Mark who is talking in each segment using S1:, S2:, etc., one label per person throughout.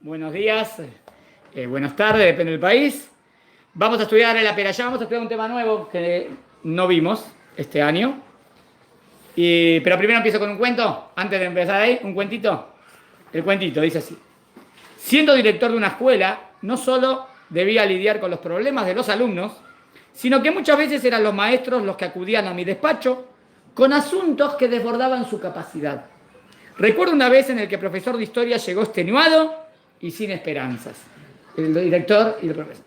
S1: buenos días, buenas tardes, depende del país. Vamos a estudiar el Perashá, vamos a estudiar un tema nuevo que no vimos este año. Pero primero empiezo con un cuento, antes de empezar ahí, un cuentito. El cuentito dice así. Siendo director de una escuela, no solo debía lidiar con los problemas de los alumnos, sino que muchas veces eran los maestros los que acudían a mi despacho con asuntos que desbordaban su capacidad. Recuerdo una vez en el que el profesor de historia llegó extenuado y sin esperanzas. El director y el profesor.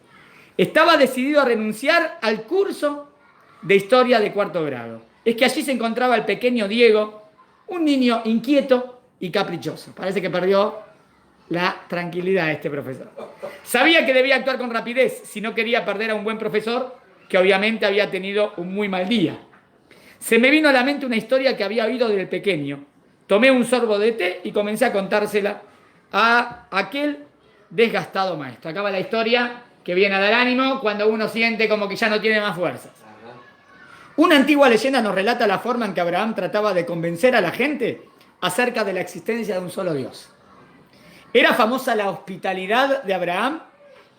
S1: Estaba decidido a renunciar al curso de historia de cuarto grado. Es que allí se encontraba el pequeño Diego, un niño inquieto y caprichoso. Parece que perdió la tranquilidad de este profesor. Sabía que debía actuar con rapidez si no quería perder a un buen profesor que obviamente había tenido un muy mal día. Se me vino a la mente una historia que había oído del pequeño. Tomé un sorbo de té y comencé a contársela a aquel desgastado maestro. Acaba la historia que viene a dar ánimo cuando uno siente como que ya no tiene más fuerzas. Una antigua leyenda nos relata la forma en que Abraham trataba de convencer a la gente acerca de la existencia de un solo Dios. Era famosa la hospitalidad de Abraham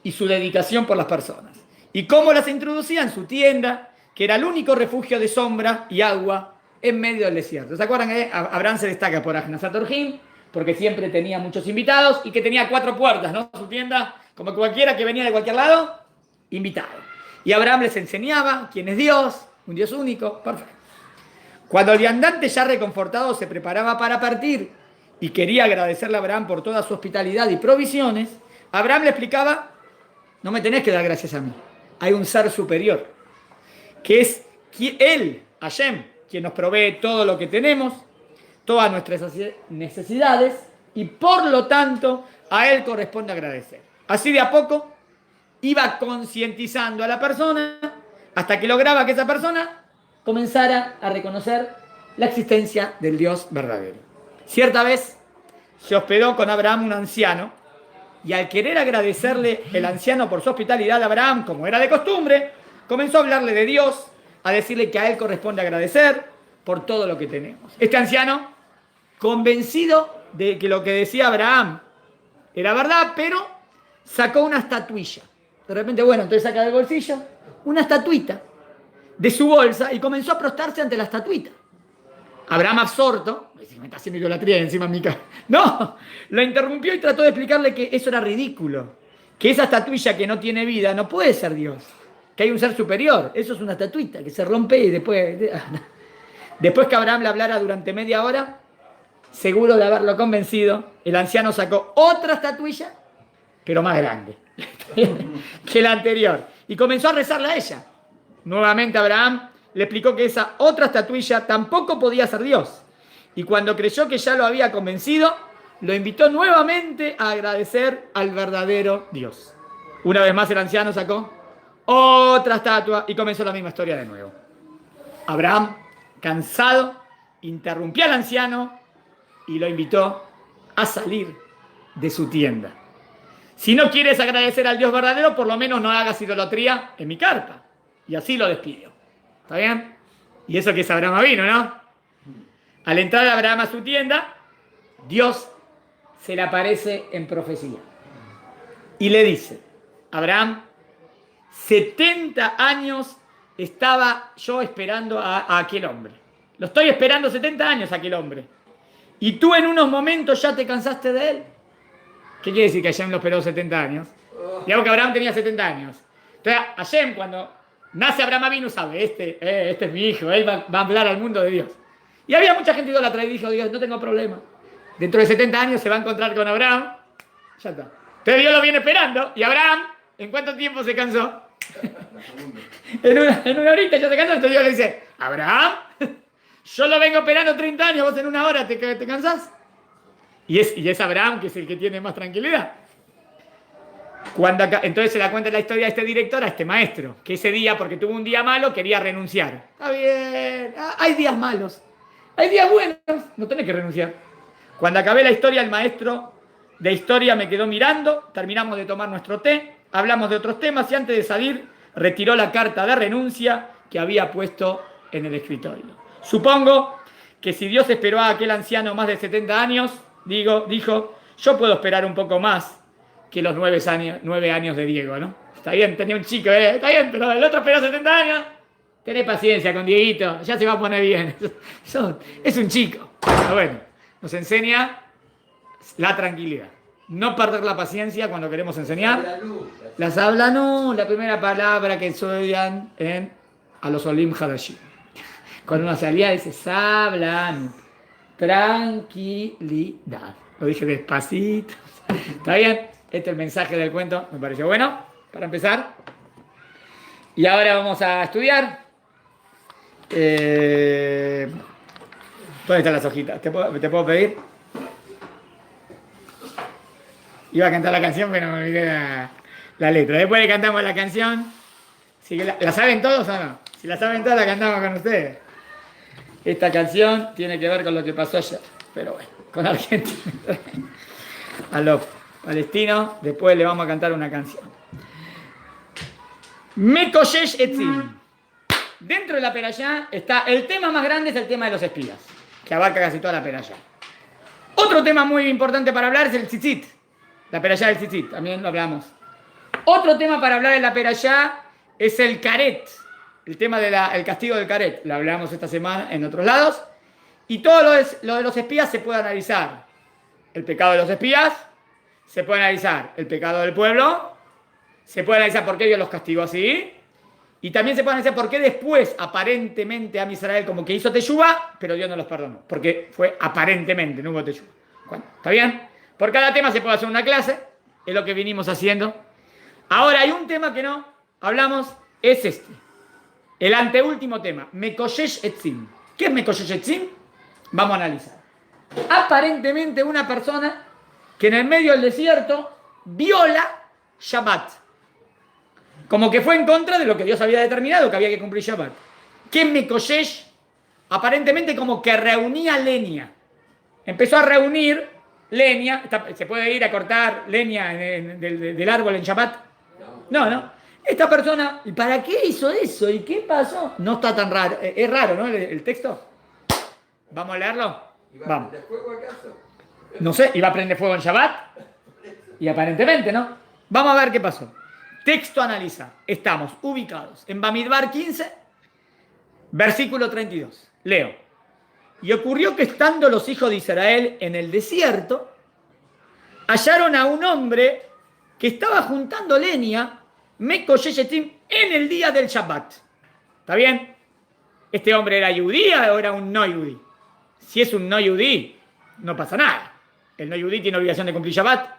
S1: y su dedicación por las personas. Y cómo las introducía en su tienda, que era el único refugio de sombra y agua en medio del desierto. ¿Se acuerdan que Abraham se destaca por Ahnasat Orjim? Porque siempre tenía muchos invitados y que tenía 4 puertas, ¿no? Su tienda, como cualquiera que venía de cualquier lado, invitado. Y Abraham les enseñaba quién es Dios, un Dios único, perfecto. Cuando el viandante ya reconfortado se preparaba para partir y quería agradecerle a Abraham por toda su hospitalidad y provisiones, Abraham le explicaba, no me tenés que dar gracias a mí, hay un ser superior, que es él, Hashem, quien nos provee todo lo que tenemos, todas nuestras necesidades, y por lo tanto a él corresponde agradecer. Así de a poco iba concientizando a la persona hasta que lograba que esa persona comenzara a reconocer la existencia del Dios verdadero. Cierta vez se hospedó con Abraham un anciano y al querer agradecerle el anciano por su hospitalidad a Abraham, como era de costumbre, comenzó a hablarle de Dios, a decirle que a él corresponde agradecer por todo lo que tenemos. Este anciano, convencido de que lo que decía Abraham era verdad, pero sacó una estatuilla. De repente, bueno, entonces saca del bolsillo una estatuita de su bolsa y comenzó a prostarse ante la estatuita. Abraham, absorto, me está haciendo idolatría encima en mi cara. No, lo interrumpió y trató de explicarle que eso era ridículo. Que esa estatuilla que no tiene vida no puede ser Dios. Que hay un ser superior. Eso es una estatuita que se rompe y después... Después que Abraham le hablara durante media hora, seguro de haberlo convencido, el anciano sacó otra estatuilla, pero más grande que la anterior. Y comenzó a rezarle a ella. Nuevamente Abraham le explicó que esa otra estatuilla tampoco podía ser Dios. Y cuando creyó que ya lo había convencido, lo invitó nuevamente a agradecer al verdadero Dios. Una vez más el anciano sacó otra estatua y comenzó la misma historia de nuevo. Abraham, cansado, interrumpió al anciano y lo invitó a salir de su tienda. Si no quieres agradecer al Dios verdadero, por lo menos no hagas idolatría en mi carpa. Y así lo despidió. ¿Está bien? Y eso que es Abraham vino, ¿no? Al entrar Abraham a su tienda, Dios se le aparece en profecía. Y le dice, Abraham, 70 años estaba yo esperando a aquel hombre. Lo estoy esperando 70 años a aquel hombre. Y tú en unos momentos ya te cansaste de él. ¿Qué quiere decir que Hashem lo esperó 70 años? Digamos que Abraham tenía 70 años. Entonces Hashem cuando nace Abraham Avinu sabe, este es mi hijo, él va a hablar al mundo de Dios. Y había mucha gente idólatra y dijo, Dios, no tengo problema. Dentro de 70 años se va a encontrar con Abraham. Ya está. Entonces Dios lo viene esperando. Y Abraham, ¿en cuánto tiempo se cansó? en una horita ya se cansó. Entonces Dios le dice, Abraham, yo lo vengo esperando 30 años, vos en una hora te cansás. Y es Abraham que es el que tiene más tranquilidad. Entonces se da cuenta la historia de este director, a este maestro, que ese día, porque tuvo un día malo, quería renunciar. Está bien, hay días malos, hay días buenos, no tenés que renunciar. Cuando acabé la historia, el maestro de historia me quedó mirando, terminamos de tomar nuestro té, hablamos de otros temas y antes de salir retiró la carta de renuncia que había puesto en el escritorio. Supongo que si Dios esperó a aquel anciano más de 70 años, dijo, yo puedo esperar un poco más que los 9 años de Diego, ¿no? Está bien, tenía un chico, está bien, pero el otro esperó 70 años. Tené paciencia con Dieguito, ya se va a poner bien. Es un chico. Pero bueno, nos enseña la tranquilidad. No perder la paciencia cuando queremos enseñar. Las habla, no, la primera palabra que estudian a los Olim Hadashim. Cuando uno salía dice, sablan, tranquilidad. Lo dije despacito. ¿Está bien? Este es el mensaje del cuento, me pareció bueno, para empezar. Y ahora vamos a estudiar. ¿Dónde están las hojitas? ¿Te puedo pedir? Iba a cantar la canción, pero me olvidé la letra. Después le cantamos la canción. ¿Sí que ¿La saben todos o no? Si la saben todos, la cantamos con ustedes. Esta canción tiene que ver con lo que pasó ayer. Pero bueno, con Argentina. A los palestinos, después le vamos a cantar una canción. Mekoshesh Etzim. Dentro de la Perashá está el tema más grande, es el tema de los espías, que abarca casi toda la Perashá. Otro tema muy importante para hablar es el tzitzit, la Perashá del tzitzit, también lo hablamos. Otro tema para hablar en la Perashá es el karet, el tema del castigo del karet, lo hablamos esta semana en otros lados. Y todo lo de los espías se puede analizar. El pecado de los espías, se puede analizar el pecado del pueblo, se puede analizar por qué Dios los castigó así. Y también se puede analizar por qué después, aparentemente, a Israel como que hizo Teshuvah, pero Dios no los perdonó. Porque fue aparentemente, no hubo Teshuvah. Bueno, ¿está bien? Por cada tema se puede hacer una clase, es lo que vinimos haciendo. Ahora hay un tema que no hablamos, es este. El anteúltimo tema, Mekoshesh Etzim. ¿Qué es Mekoshesh Etzim? Vamos a analizar. Aparentemente una persona que en el medio del desierto viola Shabbat. Como que fue en contra de lo que Dios había determinado, que había que cumplir Shabbat. ¿Qué es Mekoshesh? Aparentemente como que reunía leña. Empezó a reunir leña. ¿Se puede ir a cortar leña del árbol en Shabbat? No. Esta persona, ¿y para qué hizo eso? ¿Y qué pasó? No está tan raro. Es raro, ¿no? El texto. ¿Vamos a leerlo? Vamos. ¿Iba a prender fuego acaso? No sé, ¿iba a prender fuego en Shabbat? Y aparentemente, ¿no? Vamos a ver qué pasó. Texto a analizar. Estamos ubicados en Bamidbar 15, versículo 32. Leo. Y ocurrió que estando los hijos de Israel en el desierto, hallaron a un hombre que estaba juntando leña, Mekoshesh Etzim, en el día del Shabbat. ¿Está bien? ¿Este hombre era yudí o era un no yudí? Si es un no yudí, no pasa nada. ¿El no yudí tiene obligación de cumplir Shabbat?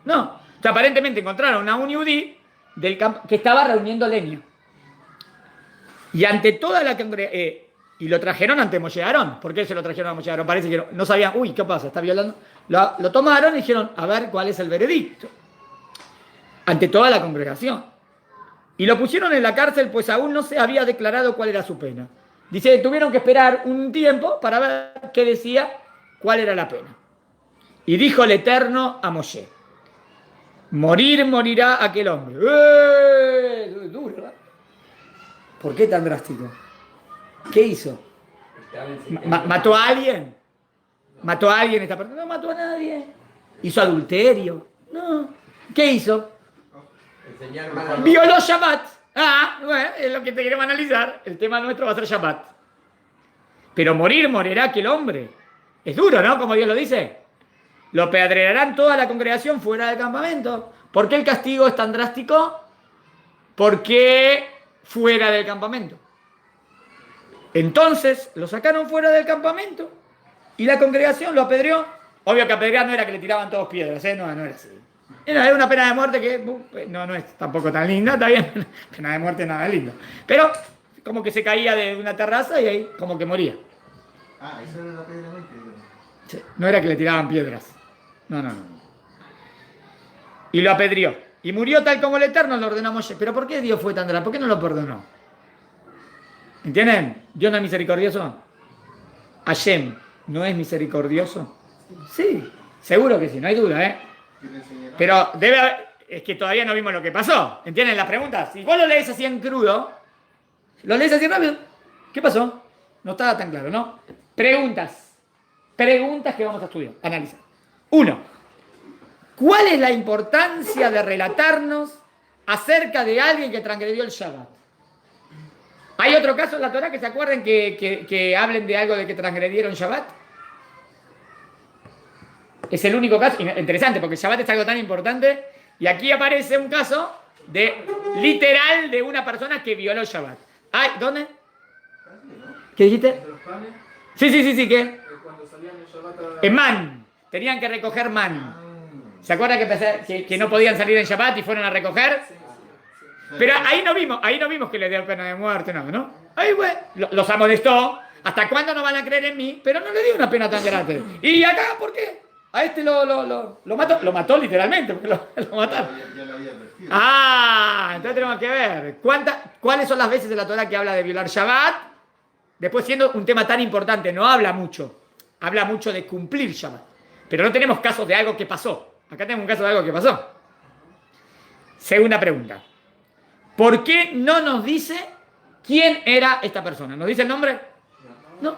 S1: No. O sea, aparentemente encontraron a un yudí del campo que estaba reuniendo leña. Y ante toda la congregación, y lo trajeron ante Moshe Aarón. ¿Por qué se lo trajeron a Moshe Aarón? Parece que no sabían, uy, ¿qué pasa? ¿Está violando? Lo tomaron y dijeron, a ver cuál es el veredicto. Ante toda la congregación. Y lo pusieron en la cárcel, pues aún no se había declarado cuál era su pena. Dice, tuvieron que esperar un tiempo para ver qué decía, cuál era la pena. Y dijo el Eterno a Moshe, morirá aquel hombre. Duro, ¿verdad? ¿Por qué tan drástico? ¿Qué hizo? ¿Mató a alguien? ¿Mató a alguien esta persona? No mató a nadie. ¿Hizo adulterio? No. ¿Qué hizo? Violó Shabbat. Bueno, es lo que te queremos analizar. El tema nuestro va a ser Shabbat. Pero morirá aquel hombre. Es duro, ¿no? Como Dios lo dice. Lo apedrearán toda la congregación fuera del campamento. ¿Por qué el castigo es tan drástico? ¿Por qué fuera del campamento? Entonces lo sacaron fuera del campamento y la congregación lo apedreó. Obvio que apedrear no era que le tiraban todos piedras, no era así. Era una pena de muerte que no es tampoco tan linda, está bien. Pena de muerte nada lindo. Pero como que se caía de una terraza y ahí como que moría.
S2: Eso era la pena de muerte.
S1: Sí, no era que le tiraban piedras. No. Y lo apedreó. Y murió tal como el Eterno lo ordenó a Moshe. ¿Pero por qué Dios fue tan grande? ¿Por qué no lo perdonó? ¿Entienden? ¿Dios no es misericordioso? ¿Hashem no es misericordioso? Sí, seguro que sí, no hay duda, ¿eh? Pero debe haber... Es que todavía no vimos lo que pasó. ¿Entienden las preguntas? Si vos lo lees así en crudo, lo lees así rápido, ¿qué pasó? No estaba tan claro, ¿no? Preguntas que vamos a estudiar, analizar. 1. ¿Cuál es la importancia de relatarnos acerca de alguien que transgredió el Shabbat? ¿Hay otro caso en la Torá que se acuerden que hablen de algo de que transgredieron Shabbat? Es el único caso, interesante, porque el Shabbat es algo tan importante, y aquí aparece un caso de literal de una persona que violó Shabbat. Ay, ¿dónde? ¿Qué dijiste?
S3: Los panes,
S1: Sí, ¿qué?
S3: cuando salían el Shabbat a la...
S1: En man. Tenían que recoger man. ¿Se acuerdan que no podían salir en Shabbat y fueron a recoger? Pero ahí no vimos que le dio pena de muerte, no. Ahí, güey, los amonestó. ¿Hasta cuándo no van a creer en mí? Pero no le dio una pena tan grande. ¿Y acá por qué? A este lo mató literalmente, porque lo mataron.
S2: Ya lo había advertido.
S1: Entonces tenemos que ver cuáles son las veces de la Torah que habla de violar Shabbat. Después, siendo un tema tan importante, no habla mucho. Habla mucho de cumplir Shabbat. Pero no tenemos casos de algo que pasó. Acá tenemos un caso de algo que pasó. Segunda pregunta. ¿Por qué no nos dice quién era esta persona? ¿Nos dice el nombre? No.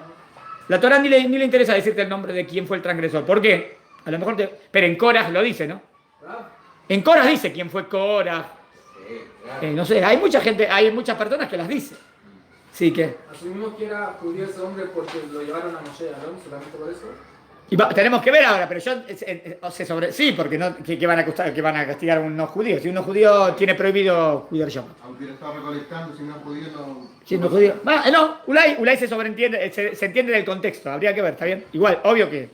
S1: La Torah ni le interesa decirte el nombre de quién fue el transgresor. ¿Por qué? A lo mejor pero en Korah lo dice, ¿no? En Korah dice quién fue Korah. No sé, hay mucha gente, hay muchas personas que las dicen. Sí, que...
S3: Asumimos que era judío ese hombre porque lo llevaron a Moshe, ¿no? Solamente por eso.
S1: Y tenemos que ver ahora, pero sí, porque no, que van a castigar a un no judío. Si un no judío tiene prohibido cuidar Shabbat.
S2: Aunque lo estaba recolectando, si no es judío, no.
S1: Si no judío. No, Ulay se sobreentiende, se entiende del contexto. Habría que ver, ¿está bien? Igual, obvio que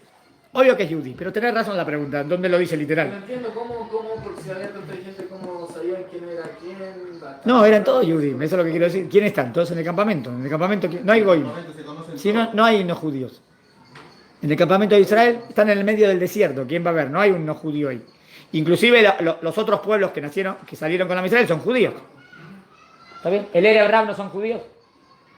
S1: es judí, pero tenés razón en la pregunta, ¿dónde lo dice
S3: No
S1: literal?
S3: entiendo cómo, porque si había tanta gente, cómo sabían quién era quién.
S1: No, eran todos judíos, eso es lo que quiero decir. ¿Quiénes están? Todos en el campamento. En el campamento no hay goyim.
S2: Se conocen
S1: Si
S2: todos.
S1: no hay no judíos. En el campamento de Israel están en el medio del desierto. ¿Quién va a ver? No hay un no judío ahí. Inclusive los otros pueblos que salieron con la Israel son judíos. ¿Está bien? El Erebrab no son judíos.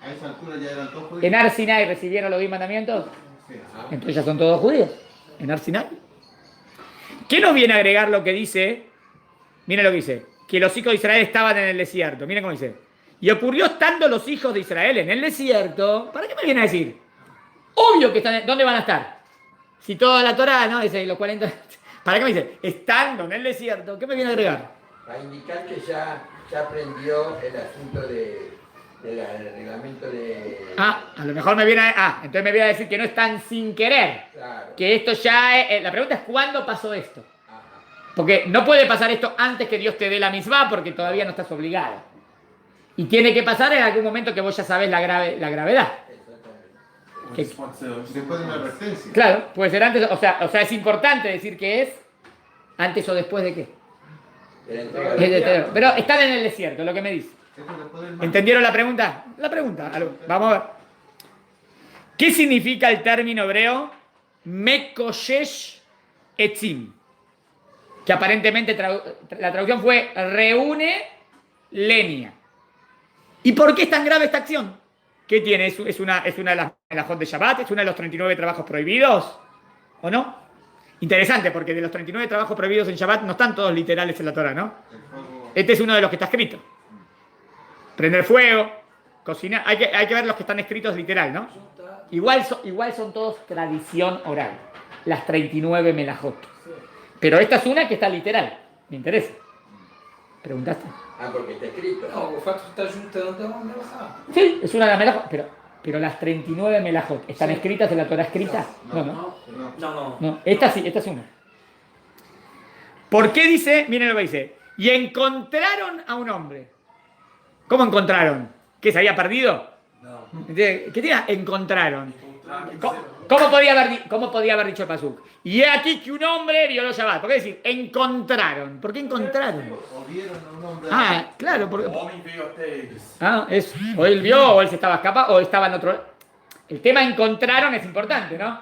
S2: A esa altura ya eran todos judíos.
S1: En Ar Sinai recibieron los 10 mandamientos.
S2: Sí.
S1: Entonces ya son todos judíos. En Ar Sinai. ¿Qué nos viene a agregar lo que dice? Miren lo que dice. Que los hijos de Israel estaban en el desierto. Miren cómo dice. Y ocurrió estando los hijos de Israel en el desierto. ¿Para qué me viene a decir? Obvio que están. ¿Dónde van a estar? Si toda la Torá, ¿no? Dice los 40. ¿Para qué me dice? Estando en el desierto. ¿Qué me viene a agregar?
S4: Para indicar que ya aprendió el asunto del reglamento de...
S1: A lo mejor me viene a... entonces me viene a decir que no están sin querer.
S4: Claro.
S1: Que esto ya es... la pregunta es ¿cuándo pasó esto?
S4: Ajá.
S1: Porque no puede pasar esto antes que Dios te dé la misma porque todavía no estás obligado. Y tiene que pasar en algún momento que vos ya sabés la gravedad.
S2: Después de una advertencia.
S1: Claro, puede ser antes, o sea, es importante decir que es antes o después de qué.
S4: De la entrega de la
S1: Pero están en el desierto, lo que me dice.
S2: Esto después del mar.
S1: ¿Entendieron la pregunta? Vamos a ver. ¿Qué significa el término hebreo Mekoshesh Etzim? Que aparentemente la traducción fue reúne leña. ¿Y por qué es tan grave esta acción? ¿Qué tiene? ¿Es una de las melajot de Shabbat? ¿Es uno de los 39 trabajos prohibidos? ¿O no? Interesante, porque de los 39 trabajos prohibidos en Shabbat no están todos literales en la Torah, ¿no?
S2: El fuego.
S1: Este es uno de los que está escrito. Prender fuego, cocinar. Hay que ver los que están escritos literal, ¿no? Igual son todos tradición oral. Las 39 melajot. Pero esta es una que está literal. Me interesa. ¿Preguntaste?
S4: Ah, porque está escrito.
S3: No, o fatto está giunta donde vamos a bajar.
S1: Sí, es una de las melajot. Pero las 39 melajot, ¿están escritas en la Torah escrita? No. No, esta sí, esta es una. ¿Por qué dice? Miren lo que dice. Y encontraron a un hombre. ¿Cómo encontraron? ¿Que se había perdido?
S3: No.
S1: ¿Qué tiene? Encontraron. ¿Cómo podía haber dicho el pasuk? Y he aquí que un hombre violó Shabbat. ¿Por qué decir? Encontraron. ¿Por qué encontraron?
S2: O vieron a un hombre.
S1: Claro. Porque,
S5: Homem veio até eles.
S1: o él vio, o él se estaba escapando, o estaba en otro. El tema encontraron es importante, ¿no?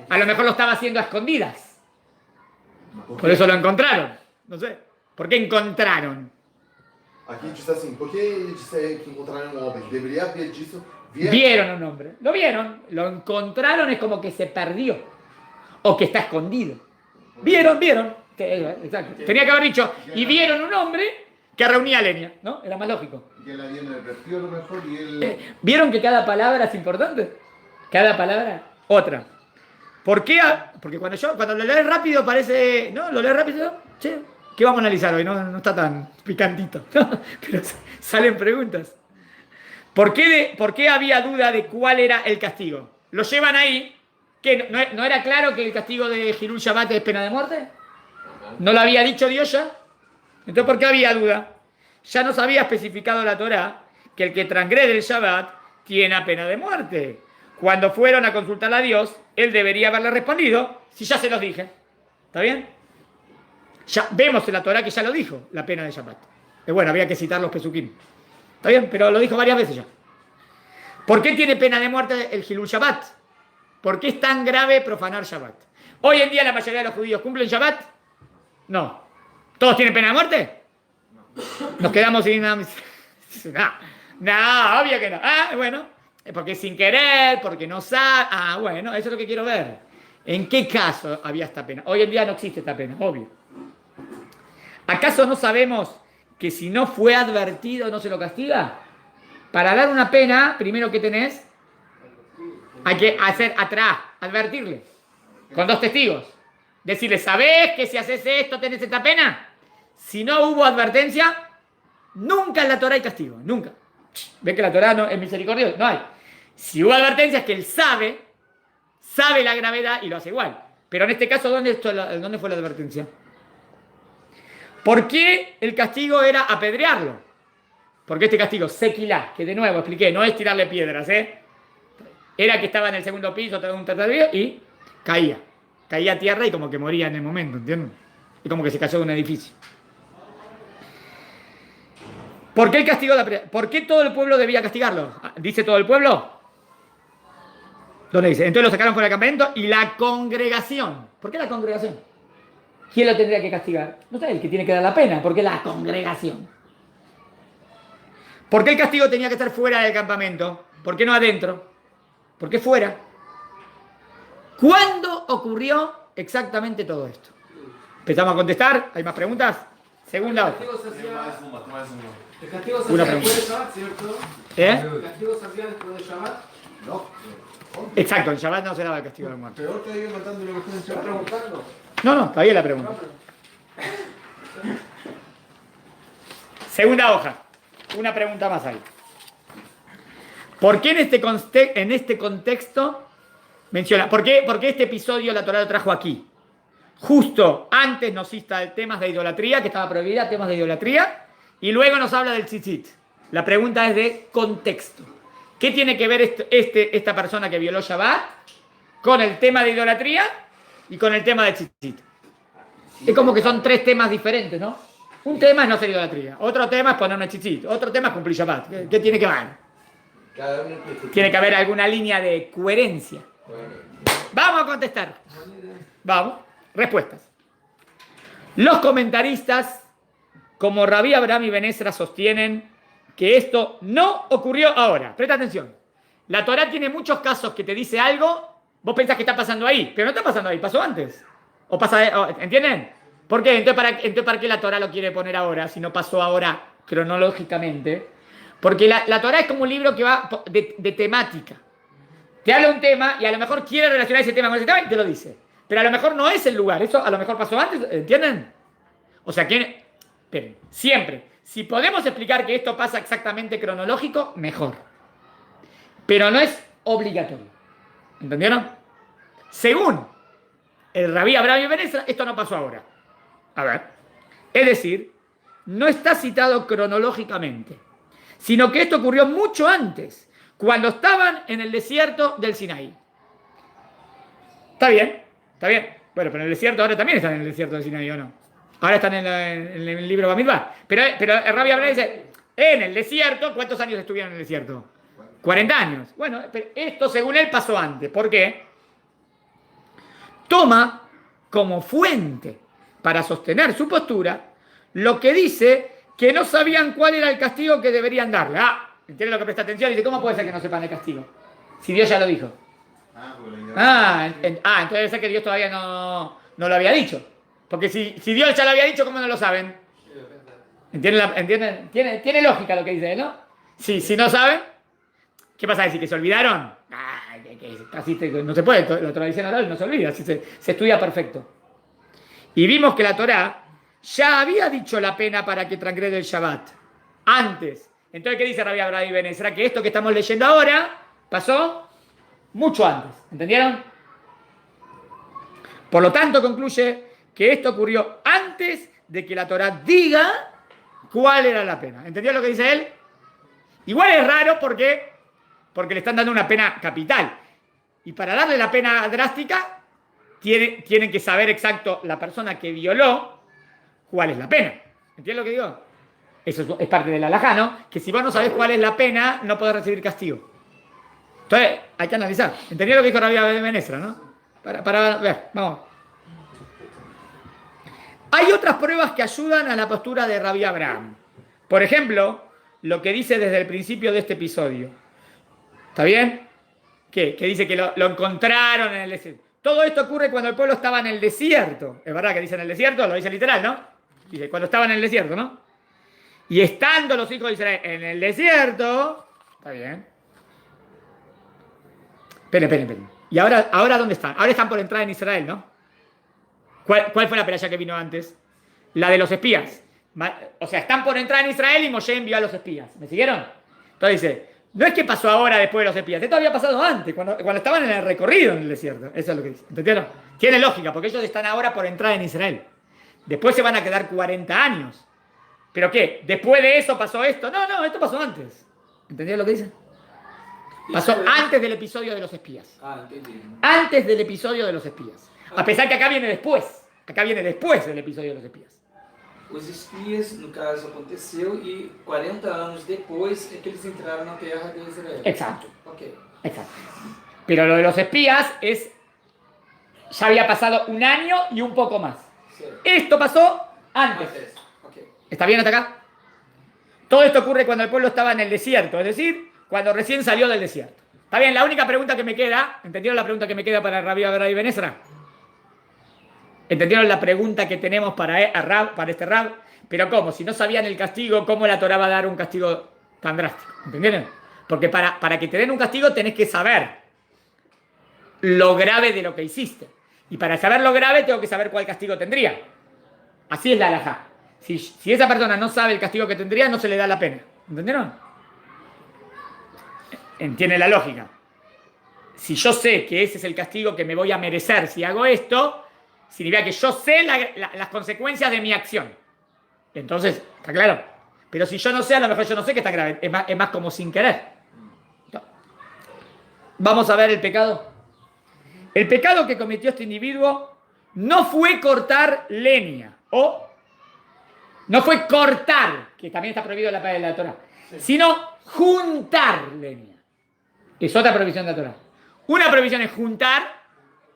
S1: A lo mejor lo estaba haciendo a escondidas. Por eso lo encontraron. No sé. ¿Por qué encontraron?
S6: Aqui diz assim, por que ele disse que encontraram um homem? Deveria haver disso,
S1: Vieron a un hombre. Lo vieron. Lo encontraron es como que se perdió. O que está escondido. Vieron. Exacto. Tenía que haber dicho, y vieron un hombre que reunía leña, ¿no? Era más lógico.
S2: Que él había advertido a lo mejor y él.
S1: ¿Vieron que cada palabra es importante? Cada palabra, otra. ¿Por qué? Porque cuando lo lees rápido parece... ¿No? Lo lees rápido, che, ¿qué vamos a analizar hoy? No está tan picantito. Pero salen preguntas. ¿Por qué había duda de cuál era el castigo? Lo llevan ahí. ¿Que no era claro que el castigo de Hilul Shabbat es pena de muerte? ¿No lo había dicho Dios ya? Entonces, ¿por qué había duda? Ya nos había especificado la Torá que el que transgrede el Shabbat tiene pena de muerte. Cuando fueron a consultar a Dios, él debería haberle respondido, si ya se los dije. ¿Está bien? Ya vemos en la Torá que ya lo dijo, la pena de Shabbat. Bueno, había que citar los pesukim. ¿Está bien? Pero lo dijo varias veces ya. ¿Por qué tiene pena de muerte el Hilul Shabbat? ¿Por qué es tan grave profanar Shabbat? Hoy en día la mayoría de los judíos cumplen Shabbat. No. ¿Todos tienen pena de muerte? Nos quedamos sin nada. No, obvio que no. Ah, bueno. Porque sin querer, porque no sabe. Ah, bueno, eso es lo que quiero ver. ¿En qué caso había esta pena? Hoy en día no existe esta pena, obvio. ¿Acaso no sabemos que si no fue advertido no se lo castiga? Para dar una pena, primero que tenés, hay que hacer atrás, advertirle, con 2 testigos. Decirle, ¿sabés que si haces esto tenés esta pena? Si no hubo advertencia, nunca en la Torá hay castigo, nunca. ¿Ves que la Torá no es misericordiosa? No hay. Si hubo advertencia es que él sabe la gravedad y lo hace igual. Pero en este caso, ¿dónde fue la advertencia? ¿Por qué el castigo era apedrearlo? Porque este castigo, sequilá, que de nuevo expliqué, no es tirarle piedras, era que estaba en el segundo piso, todo un tercer y caía a tierra y como que moría en el momento, ¿entiendes? Y como que se cayó de un edificio. ¿Por qué el castigo ¿Por qué todo el pueblo debía castigarlo? ¿Dice todo el pueblo? ¿Dónde dice? Entonces lo sacaron fuera del campamento y la congregación. ¿Por qué la congregación? ¿Quién lo tendría que castigar? No sé, el que tiene que dar la pena. ¿Por qué la congregación? ¿Por qué el castigo tenía que estar fuera del campamento? ¿Por qué no adentro? ¿Por qué fuera? ¿Cuándo ocurrió exactamente todo esto? Empezamos a contestar. ¿Hay más preguntas? Segunda hoja.
S3: El castigo se
S1: Una
S3: hacía
S1: pregunta.
S3: después de Shabbat, ¿cierto?
S1: ¿Eh?
S3: El castigo se hacía después de Shabbat.
S2: No.
S1: Exacto, en Shabbat no se daba el castigo de muerte.
S2: Peor que ir matando una persona en
S3: ¿Estás
S2: Shabbat.
S3: preguntando?
S1: No, está bien la pregunta. Segunda hoja. Una pregunta más ahí. ¿Por qué en este contexto menciona? ¿Por qué este episodio la Torá lo trajo aquí? Justo antes nos cita el temas de idolatría, que estaba prohibida, temas de idolatría, y luego nos habla del tzitzit. La pregunta es de contexto. ¿Qué tiene que ver esta persona que violó Shabbat con el tema de idolatría y con el tema de tzitzit? Es como que son 3 temas diferentes, ¿no? Un tema es no hacer idolatría, otro tema es ponerme tzitzit, otro tema es cumplir Shabbat. ¿Qué tiene que ver?
S4: Cada uno
S1: Tiene que haber alguna línea de coherencia. Vamos a contestar. Vamos. Respuestas. Los comentaristas, como Rabí Abraham y Ben Ezra, sostienen que esto no ocurrió ahora. Presta atención. La Torá tiene muchos casos que te dice algo, vos pensás que está pasando ahí, pero no está pasando ahí, pasó antes. ¿Entienden? ¿Por qué? Entonces, ¿para qué la Torá lo quiere poner ahora, si no pasó ahora cronológicamente? Porque la Torá es como un libro que va de temática. Te habla un tema y a lo mejor quiere relacionar ese tema con ese tema y te lo dice. Pero a lo mejor no es el lugar. Eso a lo mejor pasó antes. ¿Entienden? O sea, esperen, siempre. Si podemos explicar que esto pasa exactamente cronológico, mejor. Pero no es obligatorio. ¿Entendieron? Según el Rabí Abraham y Ben Ezra, esto no pasó ahora. A ver. Es decir, no está citado cronológicamente, sino que esto ocurrió mucho antes, cuando estaban en el desierto del Sinaí. Está bien. Bueno, pero en el desierto ahora también están en el desierto del Sinaí, ¿o no? Ahora están en el libro Bamidbar. Pero el Rabí Abraham dice, en el desierto, ¿cuántos años estuvieron en el desierto? 40 años. Bueno, pero esto según él pasó antes. ¿Por qué? Toma como fuente para sostener su postura lo que dice que no sabían cuál era el castigo que deberían darle. ¿Entienden lo que presta atención? Dice, ¿cómo puede ser que no sepan el castigo? Si Dios ya lo dijo. Entonces debe ser que Dios todavía no lo había dicho. Porque si Dios ya lo había dicho, ¿cómo no lo saben? ¿Entienden? Tiene lógica lo que dice, ¿no? Si no saben. ¿Qué pasa? ¿Decir que se olvidaron? Casi no se puede, la tradición oral no se olvida, se estudia perfecto. Y vimos que la Torá ya había dicho la pena para que transgrede el Shabbat, antes. Entonces, ¿qué dice Rabbi Abraham Ben Ezra? Que esto que estamos leyendo ahora pasó mucho antes. ¿Entendieron? Por lo tanto, concluye que esto ocurrió antes de que la Torá diga cuál era la pena. ¿Entendió lo que dice él? Igual es raro porque le están dando una pena capital. Y para darle la pena drástica, tienen que saber exacto la persona que violó cuál es la pena. ¿Entiendes lo que digo? Eso es parte del halajá, ¿no? Que si vos no sabés cuál es la pena, no podés recibir castigo. Entonces, hay que analizar. ¿Entendió lo que dijo Rabbi Ben Ezra, no? Para ver, vamos. Hay otras pruebas que ayudan a la postura de Rabbi Abraham. Por ejemplo, lo que dice desde el principio de este episodio. ¿Está bien? ¿Qué? Que dice que lo encontraron en el desierto. Todo esto ocurre cuando el pueblo estaba en el desierto. Es verdad que dice en el desierto, lo dice literal, ¿no? Dice, cuando estaba en el desierto, ¿no? Y estando los hijos de Israel en el desierto, está bien. Esperen. ¿Y ahora dónde están? Ahora están por entrar en Israel, ¿no? ¿Cuál fue la playa que vino antes? La de los espías. O sea, están por entrar en Israel y Moshe envió a los espías. ¿Me siguieron? Entonces dice, no es que pasó ahora después de los espías, esto había pasado antes, cuando estaban en el recorrido en el desierto. Eso es lo que dice. ¿Entendieron? Tiene lógica, porque ellos están ahora por entrar en Israel. Después se van a quedar 40 años. ¿Pero qué? ¿Después de eso pasó esto? No, esto pasó antes. ¿Entendieron lo que dice? Pasó antes del episodio de los espías.
S3: Entendi.
S1: Antes del episodio de los espías. A pesar que acá viene después. Acá viene después del episodio de los espías.
S3: Os espias, no caso, aconteceu e 40 anos depois é que eles entraram na terra de Israel.
S1: Exacto.
S3: Ok.
S1: Exacto. Pero lo de los espías ya había pasado un año y un poco más.
S3: Sí.
S1: Esto pasó antes.
S3: Ok.
S1: ¿Está bien hasta acá? Todo esto ocurre cuando el pueblo estaba en el desierto, es decir, cuando recién salió del desierto. Está bien, la única pregunta que me queda, ¿entendieron la pregunta que me queda para Rabbi Abraham Ben Ezra? ¿Entendieron la pregunta que tenemos para este Rab? Pero ¿cómo? Si no sabían el castigo, ¿cómo la Torá va a dar un castigo tan drástico? ¿Entendieron? Porque para que te den un castigo tenés que saber lo grave de lo que hiciste. Y para saber lo grave tengo que saber cuál castigo tendría. Así es la halajá. Si esa persona no sabe el castigo que tendría, no se le da la pena. ¿Entendieron? Entiende la lógica. Si yo sé que ese es el castigo que me voy a merecer si hago esto, significa que yo sé las consecuencias de mi acción. Entonces, ¿está claro? Pero si yo no sé, a lo mejor yo no sé que está grave. Es más como sin querer. Vamos a ver el pecado. El pecado que cometió este individuo no fue cortar leña. O no fue cortar, que también está prohibido en la Torá, sino juntar leña. Es otra prohibición de la Torá. Una prohibición es juntar,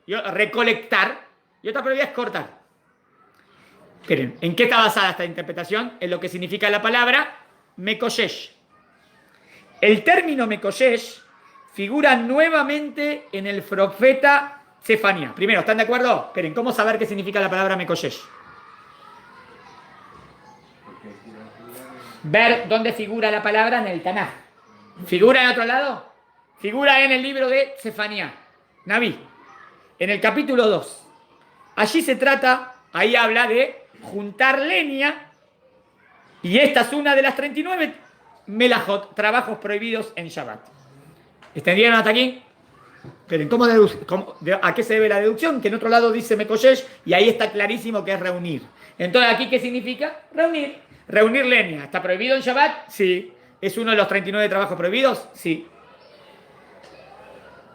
S1: recolectar, y otra prohibición es cortar. Miren, ¿en qué está basada esta interpretación? En lo que significa la palabra mekoshesh. El término mekoshesh figura nuevamente en el profeta Sefanía. Primero, ¿están de acuerdo? Esperen, ¿cómo saber qué significa la palabra mekoshesh? Ver dónde figura la palabra en el Tanaj. ¿Figura en otro lado? Figura en el libro de Sefanía, Naví, en el capítulo 2. Allí se trata, ahí habla de juntar leña, y esta es una de las 39 melajot, trabajos prohibidos en Shabbat. ¿Entendieron hasta aquí? Pero ¿a qué se debe la deducción? Que en otro lado dice mekoshesh, y ahí está clarísimo que es reunir. Entonces, ¿aquí qué significa? Reunir. Reunir leña. ¿Está prohibido en Shabbat? Sí. ¿Es uno de los 39 trabajos prohibidos? Sí.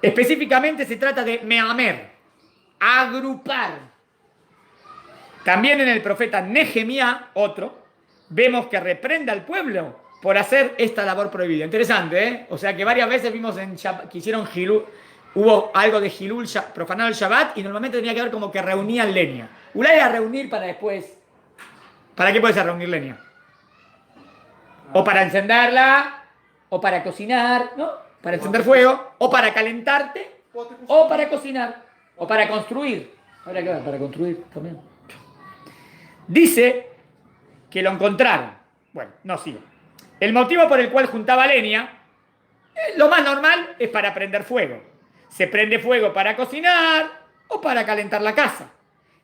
S1: Específicamente se trata de meamer, agrupar. También en el profeta Nehemías, otro, vemos que reprende al pueblo por hacer esta labor prohibida. Interesante, ¿eh? O sea que varias veces vimos que hicieron Hilul, hubo algo de Hilul, profanado el Shabbat, y normalmente tenía que ver como que reunían leña. Una era reunir para después. ¿Para qué puede ser reunir leña? O para encenderla, o para cocinar, ¿no? Para encender fuego, o para calentarte, o para cocinar, o para construir. Ahora que para construir también. Dice que lo encontraron. Bueno, no sigo. El motivo por el cual juntaba leña Lo más normal es para prender fuego. Se prende fuego para cocinar o para calentar la casa.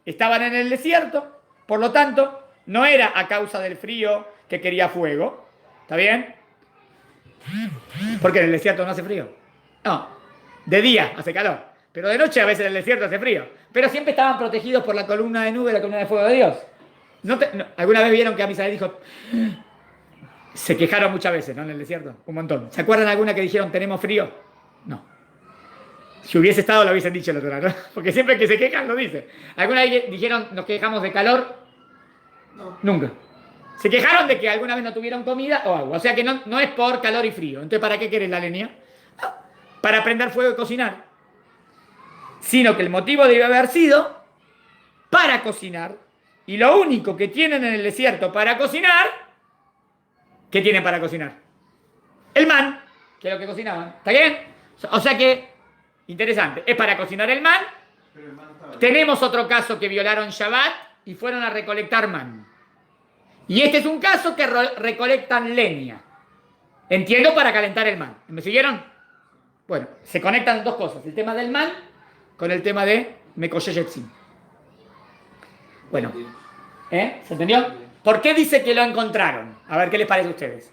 S1: Estaban en el desierto, por lo tanto, no era a causa del frío que quería fuego. ¿Está bien? Porque en el desierto no hace frío. No, de día hace calor, pero de noche a veces en el desierto hace frío. Pero siempre estaban protegidos por la columna de nube, la columna de fuego de Dios. ¿Alguna vez vieron que Amisael dijo... Se quejaron muchas veces, ¿no? En el desierto, un montón. ¿Se acuerdan alguna que dijeron tenemos frío? No. Si hubiese estado lo hubiesen dicho el otro lado, ¿no? Porque siempre que se quejan lo dicen. ¿Alguna vez dijeron nos quejamos de calor?
S3: No.
S1: Nunca. Se quejaron de que alguna vez no tuvieron comida o agua. O sea que no es por calor y frío. Entonces, ¿para qué querés la leña? No, para prender fuego y cocinar. Sino que el motivo debe haber sido para cocinar. Y lo único que tienen en el desierto para cocinar... ¿Qué tienen para cocinar? El man, que es lo que cocinaban. ¿Está bien? O sea que, interesante, es para cocinar el man.
S2: Pero el man estaba...
S1: Tenemos otro caso que violaron Shabbat y fueron a recolectar man. Y este es un caso que recolectan leña. Entiendo, para calentar el man. ¿Me siguieron? Bueno, se conectan dos cosas. El tema del man con el tema de Mekosheshetzim. Bueno, ¿se entendió? ¿Por qué dice que lo encontraron? A ver, ¿qué les parece a ustedes?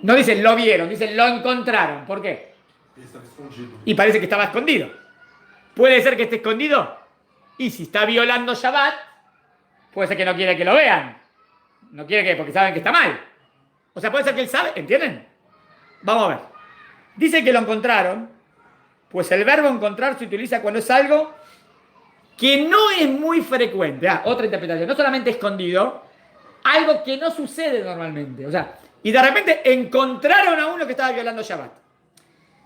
S1: No dicen lo vieron, dicen lo encontraron. ¿Por qué?
S6: Estaba escondido.
S1: Y parece que estaba escondido. ¿Puede ser que esté escondido? Y si está violando Shabbat, puede ser que no quiere que lo vean. No quiere que, porque saben que está mal. O sea, puede ser que él sabe, ¿entienden? Vamos a ver. Dice que lo encontraron, pues el verbo encontrar se utiliza cuando es algo que no es muy frecuente. Otra interpretación, no solamente escondido, algo que no sucede normalmente. O sea, y de repente encontraron a uno que estaba violando Shabbat.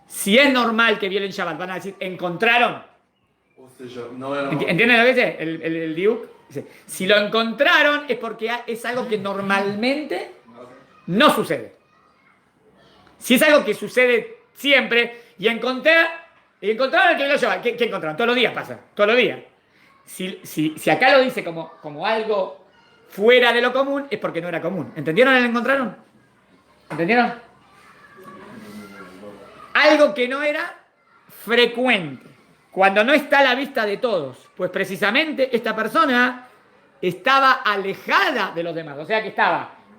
S1: Si es normal que violen Shabbat, van a decir, encontraron.
S6: Ou seja, não era.
S1: ¿Entienden lo que dice? El diuk. Dice, si lo encontraron es porque es algo que normalmente no sucede. Si es algo que sucede siempre, y encontraron al que violó Shabbat. ¿Qué encontraron? Todos los días pasa, todos los días. Si acá lo dice como algo fuera de lo común, es porque no era común. ¿Entendieron el encontraron? ¿Entendieron? Algo que no era frecuente. Cuando no está a la vista de todos. Pues precisamente esta persona estaba alejada de los demás. O sea que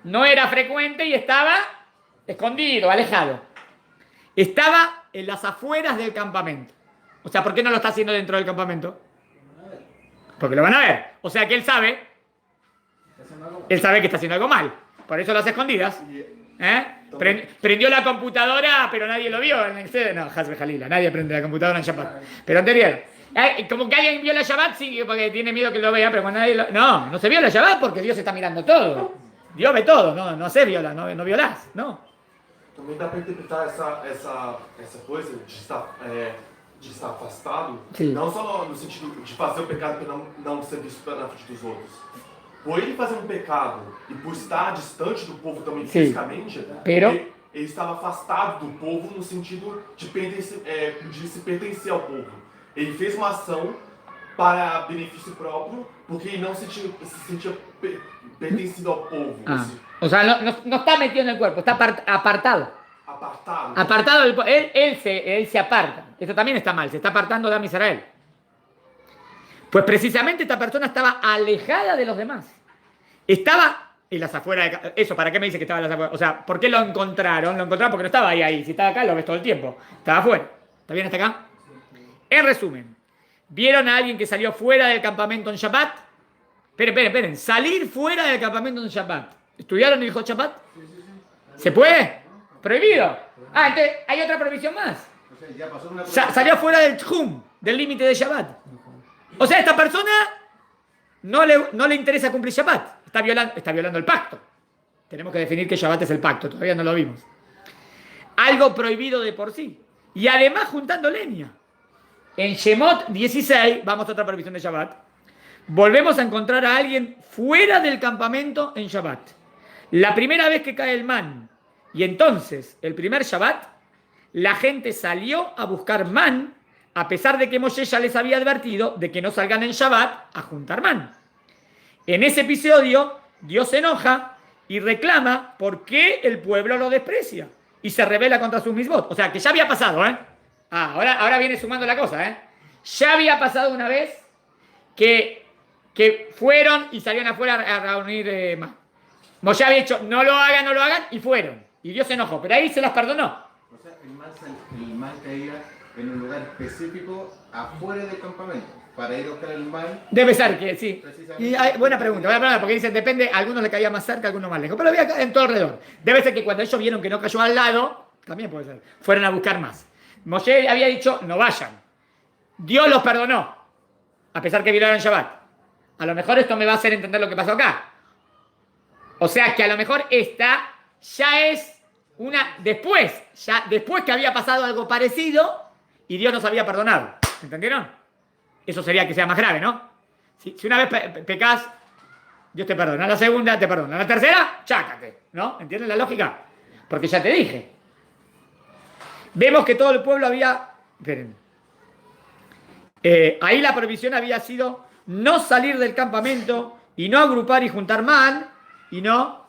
S1: no era frecuente y estaba escondido, alejado. Estaba en las afueras del campamento. O sea, ¿por qué no lo está haciendo dentro del campamento? Porque lo van a ver. O sea que él sabe que está haciendo algo mal. Por eso las escondidas. Prendió la computadora, pero nadie lo vio. No, Hasbe Jalila. Nadie prende la computadora en Shabbat. Pero anterior. Como que alguien vio la Shabbat, sí, porque tiene miedo que lo vean, pero cuando nadie lo... No se vio la Shabbat porque Dios está mirando todo. Dios ve todo, no se viola, no violás, no.
S6: Também dá para interpretar essa coisa de estar afastado,
S1: Sim.
S6: não só no sentido de fazer o pecado para não ser visto na frente dos outros. Por ele fazer um pecado e por estar distante do povo também
S1: Sim.
S6: fisicamente,
S1: Pero...
S6: ele estava afastado do povo no sentido de se pertencer ao povo. Ele fez uma ação para benefício próprio, porque ele não se sentia pertencido ao povo.
S1: O sea, no está metido en el cuerpo, está apartado.
S6: Apartado.
S1: Apartado del pueblo. Él se aparta. Esto también está mal, se está apartando de Am Israel. Pues precisamente esta persona estaba alejada de los demás. Estaba en las afueras de... Eso, ¿para qué me dice que estaba en las afueras? O sea, ¿por qué lo encontraron? Lo encontraron porque no estaba ahí. Si estaba acá, lo ves todo el tiempo. Estaba afuera. ¿Está bien hasta acá? En resumen, ¿vieron a alguien que salió fuera del campamento en Shabbat? Esperen. Salir fuera del campamento en Shabbat. ¿Estudiaron el Hot Shabbat? ¿Se puede? ¿Prohibido? Entonces hay otra prohibición más.
S2: O sea, ya pasó una
S1: Salió fuera del Tchum, del límite de Shabbat. O sea, esta persona no le interesa cumplir Shabbat. Está violando el pacto. Tenemos que definir que Shabbat es el pacto. Todavía no lo vimos. Algo prohibido de por sí. Y además juntando leña. En Shemot 16, vamos a otra prohibición de Shabbat. Volvemos a encontrar a alguien fuera del campamento en Shabbat. La primera vez que cae el man. Y entonces, el primer Shabbat, la gente salió a buscar man, a pesar de que Moshe ya les había advertido de que no salgan en Shabbat a juntar man. En ese episodio, Dios se enoja y reclama por qué el pueblo lo desprecia. y se rebela contra sus misbot. O sea, que ya había pasado, ¿eh? Ahora viene sumando la cosa, ¿eh? Ya había pasado una vez que fueron y salieron afuera a reunir más. Moshe había dicho, no lo hagan, y fueron. Y Dios se enojó, pero ahí se las perdonó.
S2: O sea, el man caía en un lugar específico afuera del campamento para ir a buscar el man.
S1: Debe ser que sí.
S2: Precisamente.
S1: Y buena pregunta, porque dicen, depende, a algunos le caía más cerca, a algunos más lejos. Pero había en todo alrededor. Debe ser que cuando ellos vieron que no cayó al lado, también puede ser, fueron a buscar más. Moshe había dicho, no vayan. Dios los perdonó, a pesar que violaron Shabbat. A lo mejor esto me va a hacer entender lo que pasó acá. O sea que a lo mejor esta ya es después que había pasado algo parecido y Dios nos había perdonado. ¿Entendieron? Eso sería que sea más grave, ¿no? Si una vez pecas, Dios te perdona. La segunda te perdona. La tercera, chácate. ¿No? ¿Entienden la lógica? Porque ya te dije. Vemos que todo el pueblo había... Esperen. Ahí la prohibición había sido no salir del campamento y no agrupar y juntar man y no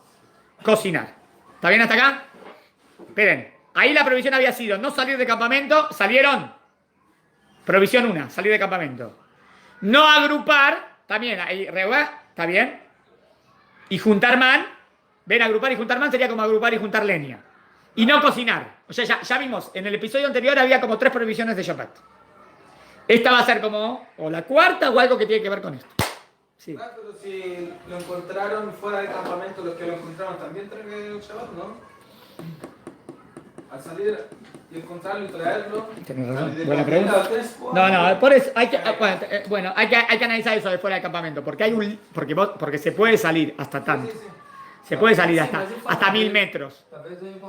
S1: cocinar. ¿Está bien hasta acá? Esperen. Ahí la prohibición había sido no salir del campamento. Salieron. Provisión 1, salir de campamento. No agrupar, también, ahí, está bien. Y juntar man, ven, agrupar y juntar man sería como agrupar y juntar leña. Y no cocinar. O sea, ya vimos, en el episodio anterior había como 3 prohibiciones de Shabbat. Esta va a ser como, o la cuarta o algo que tiene que ver con esto. Sí.
S3: Ah, pero si lo encontraron fuera del campamento, los que lo encontraron también traen el Shabbat, ¿no? Al salir y encontrarlo y traerlo.
S1: Tienes razón. Buena pregunta. No, por eso hay que, hay que analizar eso de fuera del campamento, porque se puede salir hasta tanto.
S3: Sí, sí.
S1: Se puede salir hasta 1000 metros.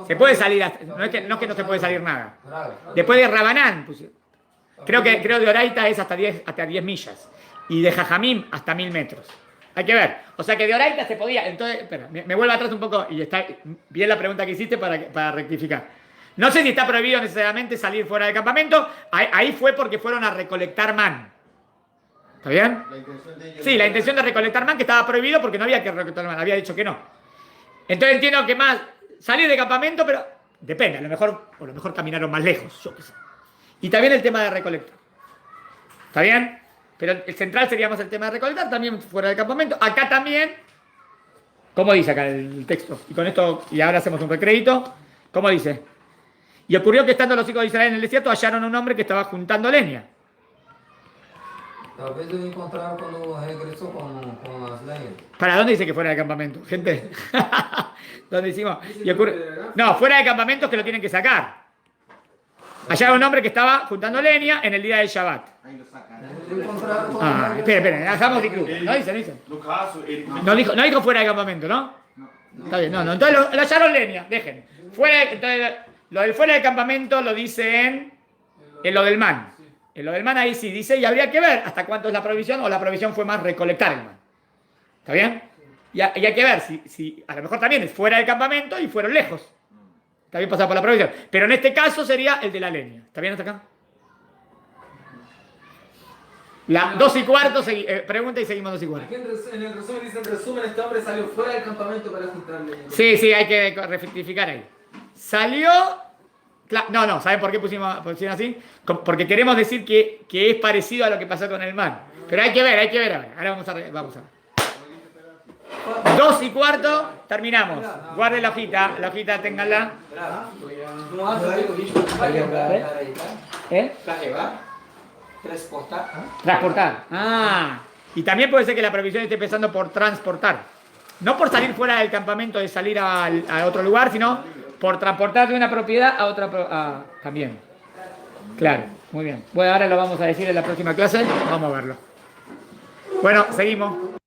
S1: Se puede salir hasta, no es que no se puede salir nada. Después de Rabanán, creo de Oraita es hasta 10 millas. Y de Jajamim hasta 1000 metros. Hay que ver. O sea que de Oraita se podía. Entonces, espera, me vuelvo atrás un poco y está bien la pregunta que hiciste para rectificar. No sé si está prohibido necesariamente salir fuera del campamento. Ahí fue porque fueron a recolectar man. ¿Está bien?
S2: La intención de ellos.
S1: Sí, la intención de recolectar man que estaba prohibido porque no había que recolectar man. Había dicho que no. Entonces entiendo que más salir del campamento, pero depende. A lo mejor caminaron más lejos. Yo qué sé. Y también el tema de recolectar. ¿Está bien? Pero el central sería más el tema de recolectar, también fuera del campamento. Acá también, ¿cómo dice acá el texto? Y con esto, y ahora hacemos un recrédito. ¿Cómo dice? Y ocurrió que estando los hijos de Israel en el desierto, hallaron a un hombre que estaba juntando leña.
S5: Tal vez lo encontraron cuando regresó con las leñas.
S1: ¿Para dónde dice que fuera del campamento? Gente, ¿dónde decimos? No, fuera del campamento que lo tienen que sacar. Hallaron a un hombre que estaba juntando leña en el día del Shabbat.
S2: Ahí lo sacan.
S5: Lo encontraron con
S1: Espera, dejamos de cruz. No dice.
S6: No caso, ele
S1: No dijo fuera del campamento, ¿no? Está bien, no. Entonces lo hallaron leña, dejen. Entonces, lo del fuera del campamento lo dice en lo del man. En lo del man ahí sí dice, y habría que ver hasta cuánto es la provisión, o la provisión fue más recolectar el man. ¿Está bien? Y hay que ver si a lo mejor también es fuera del campamento y fueron lejos. Está bien pasado por la provisión. Pero en este caso sería el de la leña. ¿Está bien hasta acá? 2:15, pregunta y seguimos 2:15.
S3: Aquí en el resumen dice, en resumen, este hombre salió fuera del campamento para juntarle.
S1: Sí, hay que rectificar ahí. Salió... No, ¿saben por qué pusieron así? Porque queremos decir que es parecido a lo que pasó con el man. Pero hay que ver ahora. Ahora vamos a ver. 2:15, terminamos. Guarden la hojita, ténganla.
S3: No hace que visto para llevar ahí,
S1: ¿Eh?
S3: para llevar, transportar.
S1: Transportar. Y también puede ser que la provisión esté empezando por transportar. No por salir fuera del campamento, de salir a otro lugar, sino por transportar de una propiedad a otra. También. Claro, muy bien. Bueno, ahora lo vamos a decir en la próxima clase. Vamos a verlo. Bueno, seguimos.